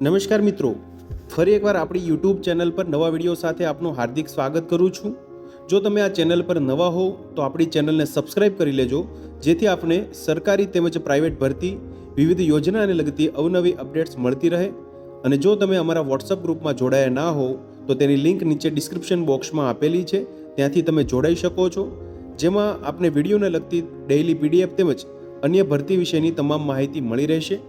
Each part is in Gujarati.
નમસ્કાર મિત્રો, ફરી એકવાર આપણી યુટ્યુબ ચેનલ પર નવા વિડીયો સાથે આપનું હાર્દિક સ્વાગત કરું છું। જો તમે આ ચેનલ પર નવા હો તો આપણી ચેનલને સબસ્ક્રાઇબ કરી લેજો, જેથી આપને સરકારી તેમજ પ્રાઇવેટ ભરતી વિવિધ યોજનાને લગતી અવનવી અપડેટ્સ મળતી રહે। અને જો તમે અમારા વોટ્સઅપ ગ્રુપમાં જોડાયા ના હો તો તેની લિંક નીચે ડિસ્ક્રિપ્શન બોક્સમાં આપેલી છે, ત્યાંથી તમે જોડાઈ શકો છો, જેમાં આપને વિડીયોને લગતી ડેઇલી પીડીએફ તેમજ અન્ય ભરતી વિશેની તમામ માહિતી મળી રહેશે।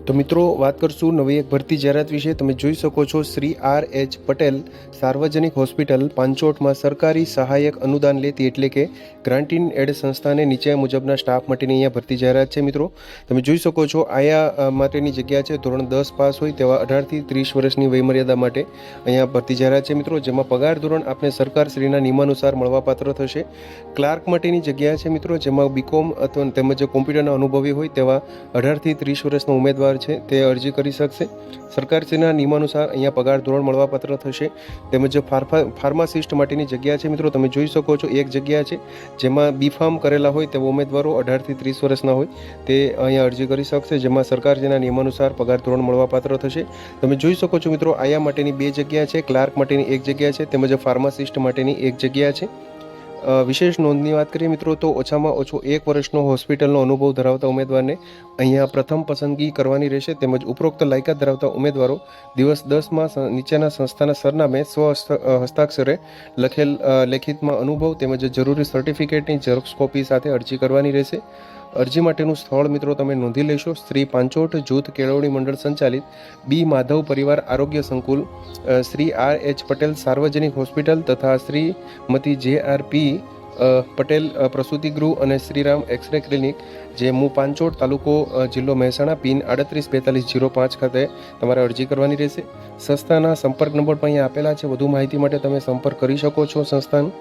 તો મિત્રો, વાત કરશું નવી એક ભરતી જાહેરાત વિશે। તમે જોઈ શકો છો, શ્રી R.H. પટેલ સાર્વજનિક હોસ્પિટલ પાંચોટમાં સરકારી સહાયક અનુદાન લેતી એટલે કે ગ્રાન્ટ ઇન એડ સંસ્થાને નીચે મુજબના સ્ટાફ માટેની અહીંયા ભરતી જાહેરાત છે। મિત્રો, તમે જોઈ શકો છો, આયા માટેની જગ્યા છે ધોરણ 10 પાસ હોય તેવા 18 થી 30 વર્ષની વયમર્યાદા માટે અહીંયા ભરતી જાહેરાત છે। મિત્રો, જેમાં પગાર ધોરણ આપને સરકારશ્રીના નિયમાનુસાર મળવાપાત્ર થશે। ક્લાર્ક માટેની જગ્યા છે મિત્રો, જેમાં બીકોમ અથવા તેમજ કોમ્પ્યુટરના અનુભવી હોય તેવા 18 થી 30 વર્ષનો ઉમેદવાર છે તે અરજી કરી શકશે। સરકારશ્રીના નિયમાનુસાર અહીંયા પગાર ધોરણ મળવાપાત્ર થશે। તેમજ ફાર્માસિસ્ટ માટેની જગ્યા છે મિત્રો, તમે જોઈ શકો છો, એક જગ્યા છે જેમાં બીફાર્મ કરેલા હોય તેવા ઉમેદવારો 18 થી 30 વર્ષના હોય તે અહીંયા અરજી કરી શકશે, જેમાં સરકારશ્રીના નિયમાનુસાર પગાર ધોરણ મળવાપાત્ર થશે। તમે જોઈ શકો છો મિત્રો, આયા માટેની 2 જગ્યા છે, ક્લાર્ક માટેની 1 જગ્યા છે તેમજ ફાર્માસિસ્ટ માટેની 1 જગ્યા છે। વિશેષ નોંધની વાત કરીએ મિત્રો, તો ઓછામાં ઓછો 1 વર્ષનો હોસ્પિટલનો અનુભવ ધરાવતા ઉમેદવારને અહીંયા પ્રથમ પસંદગી કરવાની રહેશે। તેમજ ઉપરોક્ત લાયકાત ધરાવતા ઉમેદવારો દિવસ 10માં નીચેના સંસ્થાના સરનામે હસ્તાક્ષરે લખેલ લેખિતમાં અનુભવ તેમજ જરૂરી સર્ટિફિકેટની ઝેરોક્સ કોપી સાથે અરજી કરવાની રહેશે। અરજી માટેનું સ્થળ મિત્રો તમે નોંધી લેશો, શ્રી પાંચોટ જૂથ કેળવણી મંડળ સંચાલિત બી માધવ પરિવાર આરોગ્ય સંકુલ, શ્રી R.H. પટેલ સાર્વજનિક હોસ્પિટલ તથા શ્રીમતી J.R.P. પટેલ પ્રસૂતિગૃહ અને શ્રીરામ એક્સરે ક્લિનિક, જે મુ પાંચોટ, તાલુકો જિલ્લો મહેસાણા, પિન 384205 ખાતે તમારે અરજી કરવાની રહેશે। સંસ્થાના સંપર્ક નંબર પણ અહીંયા આપેલા છે, વધુ માહિતી માટે તમે સંપર્ક કરી શકો છો સંસ્થાનો।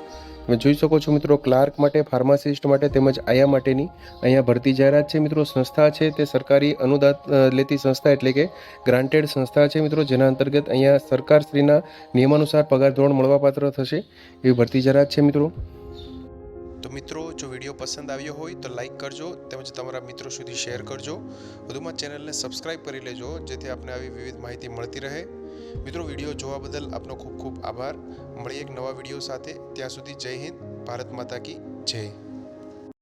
તમે જોઈ શકો છો મિત્રો, ક્લાર્ક માટે, ફાર્માસિસ્ટ માટે તેમજ આયા માટેની અહીંયા ભરતી જાહેરાત છે। મિત્રો, સંસ્થા છે તે સરકારી અનુદાન લેતી સંસ્થા એટલે કે ગ્રાન્ટેડ સંસ્થા છે મિત્રો, જેના અંતર્ગત અહીંયા સરકારશ્રીના નિયમાનુસાર પગાર ધોરણ મળવાપાત્ર થશે એવી ભરતી જાહેરાત છે મિત્રો। તો મિત્રો, જો વિડીયો પસંદ આવ્યો હોય તો લાઇક કરજો તેમજ તમારા મિત્રો સુધી શેર કરજો। વધુમાં ચેનલને સબસ્ક્રાઇબ કરી લેજો, જેથી આપને આવી વિવિધ માહિતી મળતી રહે। મિત્રો, વિડીયો જોવા બદલ આપનો ખૂબ ખૂબ આભાર। મળીએ એક નવા વિડીયો સાથે, ત્યાં સુધી જય હિન્દ, ભારત માતા કી જય।